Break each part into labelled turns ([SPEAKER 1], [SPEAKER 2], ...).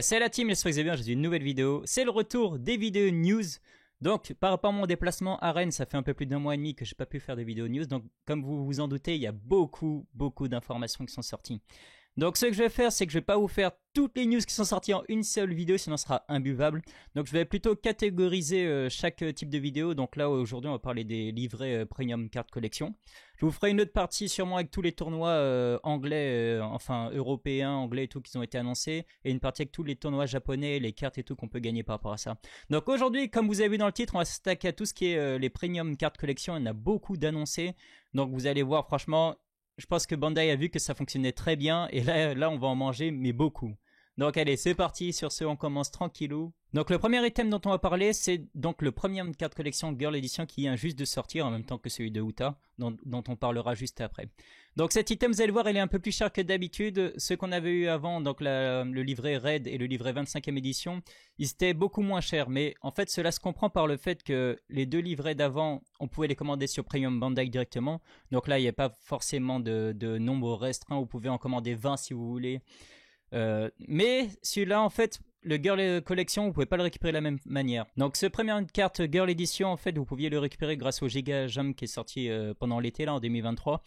[SPEAKER 1] C'est la team, j'espère que vous allez bien, j'ai une nouvelle vidéo. C'est le retour des vidéos news. Donc par rapport à mon déplacement à Rennes, ça fait un peu plus d'un mois et demi que je n'ai pas pu faire de vidéos news. Donc comme vous vous en doutez, il y a beaucoup d'informations qui sont sorties. Donc ce que je vais faire, c'est que je ne vais pas vous faire toutes les news qui sont sorties en une seule vidéo, sinon ce sera imbuvable. Donc je vais plutôt catégoriser chaque type de vidéo. Donc là aujourd'hui on va parler des livrets Premium Card Collection. Je vous ferai une autre partie sûrement avec tous les tournois anglais, enfin européens, anglais et tout qui ont été annoncés. Et une partie avec tous les tournois japonais, les cartes et tout qu'on peut gagner par rapport à ça. Donc aujourd'hui, comme vous avez vu dans le titre, on va s'attaquer à tout ce qui est les Premium Card Collection. Il y en a beaucoup d'annoncés. Donc vous allez voir franchement... Je pense que Bandai a vu que ça fonctionnait très bien et là on va en manger mais beaucoup. Donc allez, c'est parti, sur ce on commence tranquillou. Donc le premier item dont on va parler, c'est donc le Premium Card Collection Girl Edition qui vient juste de sortir en même temps que celui de Uta, dont on parlera juste après. Donc cet item, vous allez voir, il est un peu plus cher que d'habitude. Ce qu'on avait eu avant, donc le livret Red et le livret 25e édition, ils étaient beaucoup moins chers. Mais en fait, cela se comprend par le fait que les deux livrets d'avant, on pouvait les commander sur Premium Bandai directement. Donc là, il n'y a pas forcément de nombre restreint. Vous pouvez en commander 20 si vous voulez. Mais celui-là, en fait... Le Girl Collection, vous pouvez pas le récupérer de la même manière. Donc ce Premium Card Girl Edition, en fait, vous pouviez le récupérer grâce au Giga Jump qui est sorti pendant l'été, là, en 2023.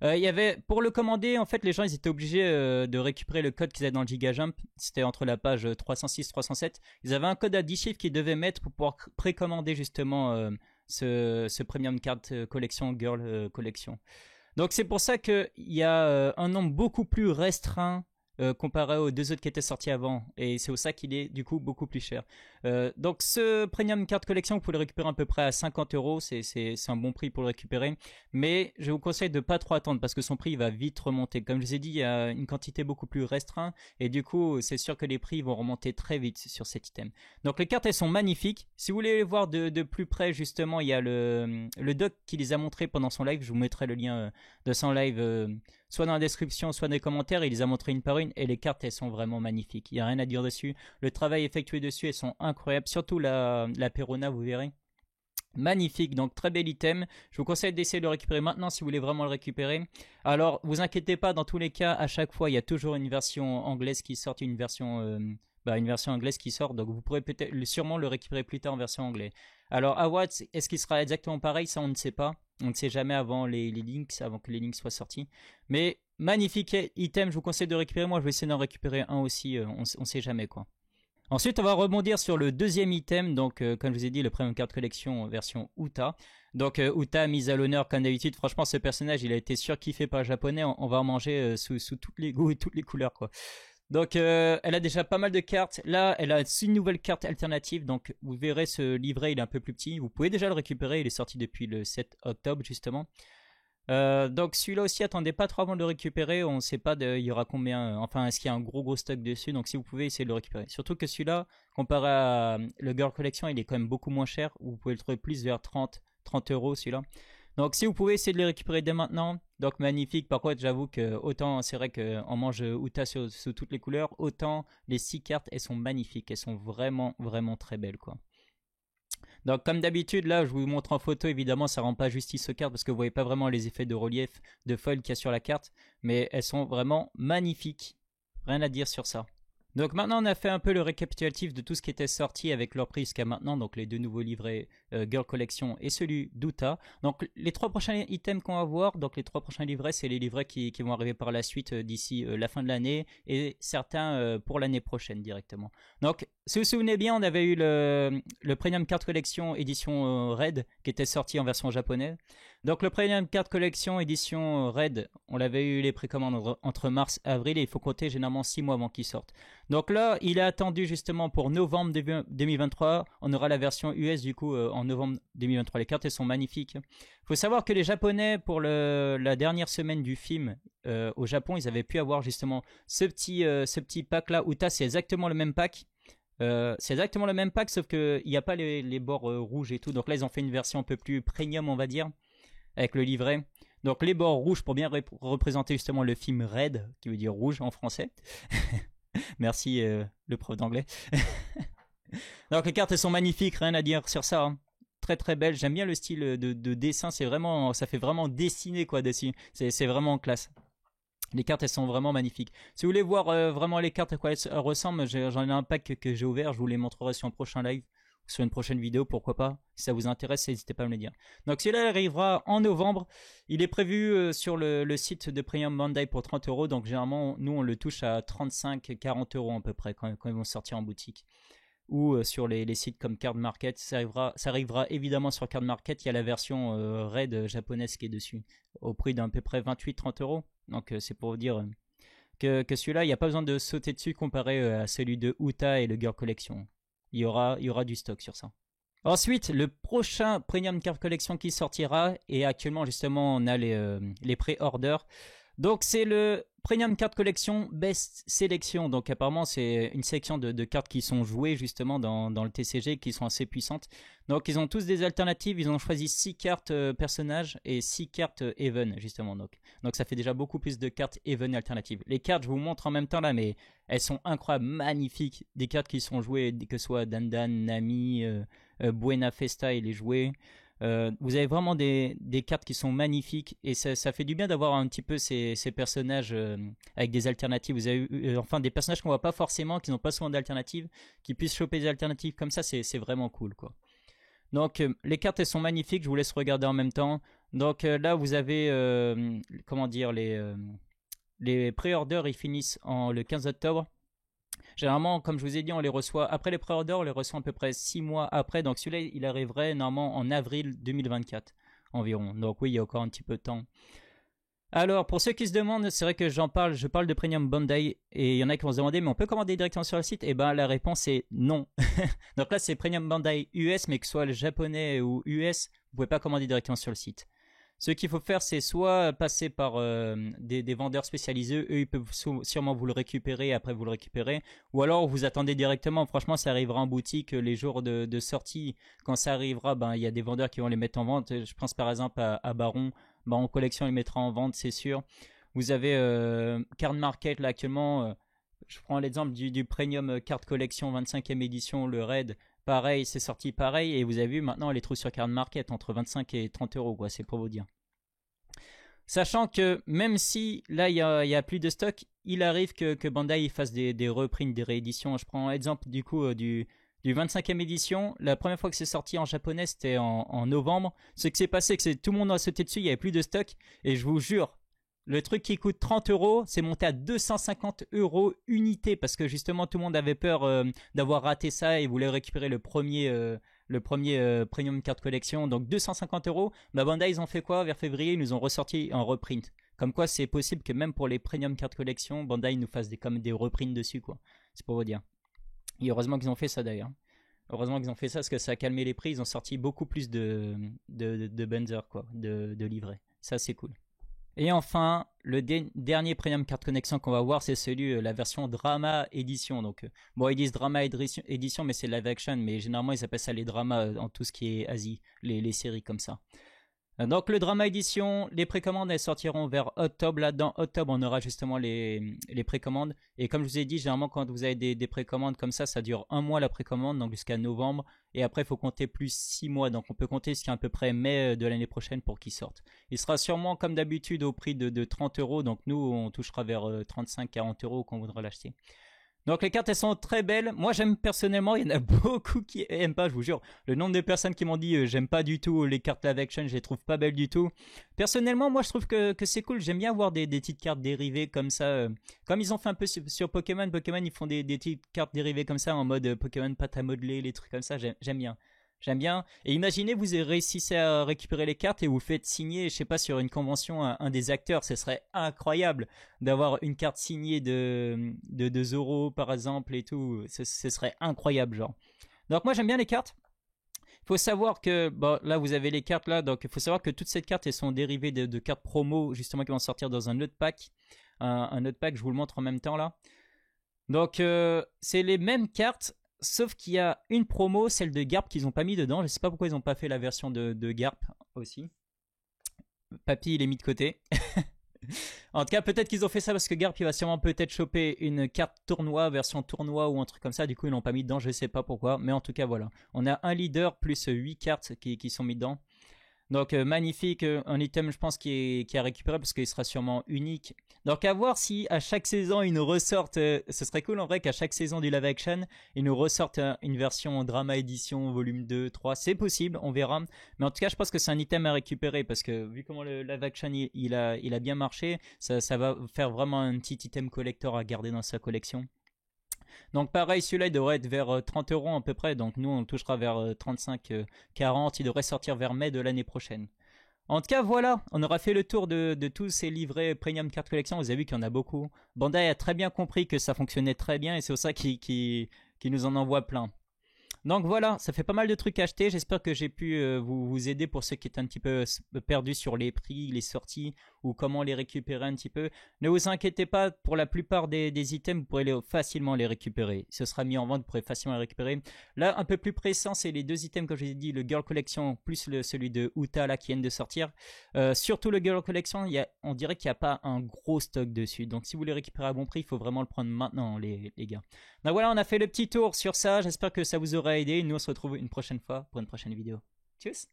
[SPEAKER 1] Il y avait, pour le commander, en fait, les gens, ils étaient obligés de récupérer le code qu'ils avaient dans le Giga Jump. C'était entre la page 306-307. Ils avaient un code à 10 chiffres qu'ils devaient mettre pour pouvoir précommander, justement, ce Premium Card Collection Girl Collection. Donc c'est pour ça qu'il y a un nombre beaucoup plus restreint comparé aux deux autres qui étaient sortis avant, et c'est pour ça qu'il est du coup beaucoup plus cher. Donc ce Premium Card Collection, vous pouvez le récupérer à peu près à 50 €, c'est un bon prix pour le récupérer, mais je vous conseille de pas trop attendre parce que son prix va vite remonter. Comme je vous ai dit, il y a une quantité beaucoup plus restreinte et du coup c'est sûr que les prix vont remonter très vite sur cet item. Donc les cartes, elles sont magnifiques. Si vous voulez les voir de plus près, justement, il y a le doc qui les a montrés pendant son live. Je vous mettrai le lien de son live soit dans la description, soit dans les commentaires. Il les a montrés une par une et les cartes, elles sont vraiment magnifiques. Il n'y a rien à dire dessus. Le travail effectué dessus, elles sont incroyables. Surtout la Perona, vous verrez. Magnifique, donc très bel item. Je vous conseille d'essayer de le récupérer maintenant si vous voulez vraiment le récupérer. Alors, vous inquiétez pas, dans tous les cas, à chaque fois, il y a toujours une version anglaise qui sort, une version anglaise qui sort. Donc, vous pourrez peut-être sûrement le récupérer plus tard en version anglaise. Alors, à Watts, est-ce qu'il sera exactement pareil? Ça, on ne sait pas. On ne sait jamais avant les links, avant que les links soient sortis. Mais magnifique item, je vous conseille de récupérer. Moi, je vais essayer d'en récupérer un aussi. On ne sait jamais quoi. Ensuite, on va rebondir sur le deuxième item. Donc, comme je vous ai dit, le Premium Card Collection version Uta. Donc, Uta mise à l'honneur comme d'habitude. Franchement, ce personnage, il a été surkiffé par le japonais. On va en manger sous tous les goûts et toutes les couleurs quoi. Donc elle a déjà pas mal de cartes. Là elle a une nouvelle carte alternative. Donc vous verrez, ce livret il est un peu plus petit. Vous pouvez déjà le récupérer, il est sorti depuis le 7 octobre justement. Donc celui-là aussi, attendez pas trop avant de le récupérer. On ne sait pas il y aura combien, enfin est-ce qu'il y a un gros stock dessus. Donc si vous pouvez essayer de le récupérer. Surtout que celui-là, comparé à le Girl Collection, il est quand même beaucoup moins cher. Vous pouvez le trouver plus vers 30 € celui-là. Donc si vous pouvez essayer de les récupérer dès maintenant. Donc magnifique. Par contre, j'avoue que autant c'est vrai qu'on mange Uta sous toutes les couleurs, autant les 6 cartes, elles sont magnifiques. Elles sont vraiment très belles quoi. Donc comme d'habitude, là je vous montre en photo, évidemment ça rend pas justice aux cartes parce que vous voyez pas vraiment les effets de relief, de foil qu'il y a sur la carte. Mais elles sont vraiment magnifiques. Rien à dire sur ça. Donc maintenant on a fait un peu le récapitulatif de tout ce qui était sorti avec leur prix jusqu'à maintenant, donc les deux nouveaux livrets Girl Collection et celui d'Uta. Donc les 3 prochains items qu'on va voir, donc les 3 prochains livrets, c'est les livrets qui vont arriver par la suite d'ici la fin de l'année et certains pour l'année prochaine directement. Donc si vous vous souvenez bien, on avait eu le Premium Card Collection édition Red qui était sorti en version japonaise. Donc le Premium Card Collection édition Red, on l'avait eu les précommandes entre mars et avril et il faut compter généralement 6 mois avant qu'il sorte. Donc là, il est attendu justement pour novembre 2023. On aura la version US du coup en novembre 2023. Les cartes, elles sont magnifiques. Il faut savoir que les Japonais, pour la dernière semaine du film au Japon, ils avaient pu avoir justement ce petit pack là. Uta, c'est exactement le même pack. C'est exactement le même pack, sauf qu'il n'y a pas les bords rouges et tout. Donc là, ils ont fait une version un peu plus premium, on va dire, avec le livret. Donc les bords rouges pour bien représenter justement le film Red, qui veut dire rouge en français. Merci le prof d'anglais. Donc les cartes elles sont magnifiques, rien à dire sur ça. Hein. Très très belle. J'aime bien le style de dessin. C'est vraiment, ça fait vraiment dessiner quoi dessus. C'est vraiment classe. Les cartes elles sont vraiment magnifiques. Si vous voulez voir vraiment les cartes à quoi elles ressemblent, j'en ai un pack que j'ai ouvert. Je vous les montrerai sur un prochain live, sur une prochaine vidéo, pourquoi pas. Si ça vous intéresse, n'hésitez pas à me le dire. Donc celui-là arrivera en novembre. Il est prévu sur le site de Premium Bandai pour 30 euros. Donc généralement, nous on le touche à 35-40 euros à peu près quand ils vont sortir en boutique. Ou sur les sites comme Card Market. Ça arrivera évidemment sur Card Market. Il y a la version RAID japonaise qui est dessus, au prix d'à peu près 28-30 euros. Donc c'est pour vous dire que celui-là, il n'y a pas besoin de sauter dessus comparé à celui de Uta et le Girl Collection. Il y aura du stock sur ça. Ensuite, le prochain Premium Card Collection qui sortira, et actuellement justement on a les pré-orders. Donc c'est le Premium Card Collection Best Selection. Donc apparemment c'est une sélection de cartes qui sont jouées justement dans le TCG, qui sont assez puissantes. Donc ils ont tous des alternatives, ils ont choisi 6 cartes personnages et 6 cartes Even justement. Donc ça fait déjà beaucoup plus de cartes Even alternatives. Les cartes je vous montre en même temps là, mais elles sont incroyables, magnifiques. Des cartes qui sont jouées, que ce soit Dandan, Nami, Buena Festa il est joué. Vous avez vraiment des cartes qui sont magnifiques et ça fait du bien d'avoir un petit peu ces personnages avec des alternatives. Vous avez enfin des personnages qu'on voit pas forcément, qui n'ont pas souvent d'alternatives, qui puissent choper des alternatives comme ça, c'est vraiment cool quoi. Donc les cartes elles sont magnifiques, je vous laisse regarder en même temps. Donc là vous avez comment dire les pré-orders ils finissent le 15 octobre. Généralement, comme je vous ai dit, on les reçoit après les pré-orders, on les reçoit à peu près 6 mois après. Donc celui-là, il arriverait normalement en avril 2024 environ. Donc oui, il y a encore un petit peu de temps. Alors, pour ceux qui se demandent, c'est vrai que je parle de Premium Bandai et il y en a qui vont se demander, mais on peut commander directement sur le site? Eh bien, la réponse est non. Donc là, c'est Premium Bandai US, mais que ce soit le japonais ou US, vous pouvez pas commander directement sur le site. Ce qu'il faut faire, c'est soit passer par des vendeurs spécialisés, eux ils peuvent sûrement vous le récupérer, après vous le récupérez, ou alors vous attendez directement, franchement ça arrivera en boutique les jours de sortie, quand ça arrivera, ben, il y a des vendeurs qui vont les mettre en vente, je pense par exemple à Baron, Baron Collection il mettra en vente c'est sûr. Vous avez Card Market là actuellement, je prends l'exemple du Premium Card Collection 25e édition, le Raid. Pareil, c'est sorti pareil et vous avez vu maintenant on les trouve sur Card Market entre 25 et 30 euros quoi, c'est pour vous dire. Sachant que même si là il y a plus de stock, il arrive que Bandai fasse des reprints, des rééditions. Je prends l'exemple du coup du 25e édition. La première fois que c'est sorti en japonais c'était en novembre. Ce qui s'est passé c'est que tout le monde a sauté dessus, il n'y avait plus de stock et je vous jure. Le truc qui coûte 30 euros, c'est monté à 250 euros unité parce que justement tout le monde avait peur d'avoir raté ça et voulait récupérer le premier Premium Card Collection. Donc 250 euros. Bah Bandai ils ont fait quoi? Vers février ils nous ont ressorti un reprint. Comme quoi c'est possible que même pour les Premium Card Collection, Bandai nous fasse comme des reprints dessus quoi. C'est pour vous dire. Et heureusement qu'ils ont fait ça d'ailleurs. Heureusement qu'ils ont fait ça parce que ça a calmé les prix. Ils ont sorti beaucoup plus de Benzer quoi, de livrets. Ça c'est cool. Et enfin, le dernier Premium Card Collection qu'on va voir, c'est la version Drama Edition. Donc, bon, ils disent Drama Edition, mais c'est live action, mais généralement ils appellent ça les dramas en tout ce qui est Asie, les séries comme ça. Donc le Drama Edition, les précommandes elles sortiront vers octobre. Là dans octobre on aura justement les précommandes. Et comme je vous ai dit, généralement quand vous avez des précommandes comme ça dure un mois la précommande, donc jusqu'à novembre. Et après il faut compter plus 6 mois, donc on peut compter jusqu'à à peu près mai de l'année prochaine pour qu'il sorte. Il sera sûrement comme d'habitude au prix de 30 euros, donc nous on touchera vers 35-40 euros quand on voudra l'acheter. Donc les cartes elles sont très belles. Moi j'aime personnellement, il y en a beaucoup qui aiment pas, je vous jure. Le nombre de personnes qui m'ont dit j'aime pas du tout les cartes live action, je les trouve pas belles du tout. Personnellement moi je trouve que c'est cool, j'aime bien voir des petites cartes dérivées comme ça. Comme ils ont fait un peu sur Pokémon, ils font des petites cartes dérivées comme ça en mode Pokémon pâte à modeler, les trucs comme ça, j'aime bien. J'aime bien. Et imaginez, vous réussissez à récupérer les cartes et vous faites signer, je sais pas, sur une convention, un des acteurs. Ce serait incroyable d'avoir une carte signée de Zoro, par exemple, et tout. Ce serait incroyable, genre. Donc moi, j'aime bien les cartes. Il faut savoir que, bon, là, vous avez les cartes, là. Donc, il faut savoir que toutes ces cartes, elles sont dérivées de cartes promo, justement, qui vont sortir dans un autre pack. Un autre pack, je vous le montre en même temps, là. Donc, c'est les mêmes cartes. Sauf qu'il y a une promo, celle de Garp qu'ils n'ont pas mis dedans. Je sais pas pourquoi ils n'ont pas fait la version de Garp aussi. Papy, il est mis de côté. En tout cas, peut-être qu'ils ont fait ça parce que Garp il va sûrement peut-être choper une carte tournoi, version tournoi ou un truc comme ça. Du coup, ils l'ont pas mis dedans, je sais pas pourquoi. Mais en tout cas, voilà. On a un leader plus 8 cartes qui sont mis dedans. Donc magnifique, un item je pense qui est récupéré parce qu'il sera sûrement unique. Donc à voir si à chaque saison ils nous ressortent, ce serait cool en vrai qu'à chaque saison du live action ils nous ressortent une version drama édition volume 2, 3, c'est possible, on verra. Mais en tout cas je pense que c'est un item à récupérer parce que vu comment le live action il a bien marché, ça va faire vraiment un petit item collector à garder dans sa collection. Donc pareil, celui-là il devrait être vers 30 € à peu près, donc nous on touchera vers 35-40, il devrait sortir vers mai de l'année prochaine. En tout cas voilà, on aura fait le tour de tous ces livrets Premium Card Collection, vous avez vu qu'il y en a beaucoup. Bandai a très bien compris que ça fonctionnait très bien et c'est pour ça qu'il nous en envoie plein. Donc voilà, ça fait pas mal de trucs à acheter. J'espère que j'ai pu vous aider pour ceux qui étaient un petit peu perdus sur les prix, les sorties ou comment les récupérer un petit peu. Ne vous inquiétez pas, pour la plupart des items, vous pourrez facilement les récupérer. Ce sera mis en vente, vous pourrez facilement les récupérer. Là, un peu plus pressant, c'est les deux items, comme je vous ai dit, le Girl Collection plus celui de Uta là, qui viennent de sortir. Surtout le Girl Collection, on dirait qu'il n'y a pas un gros stock dessus. Donc si vous les récupérez à bon prix, il faut vraiment le prendre maintenant, les gars. Donc voilà, on a fait le petit tour sur ça. J'espère que ça vous aura aidé. Nous, on se retrouve une prochaine fois pour une prochaine vidéo. Tchuss!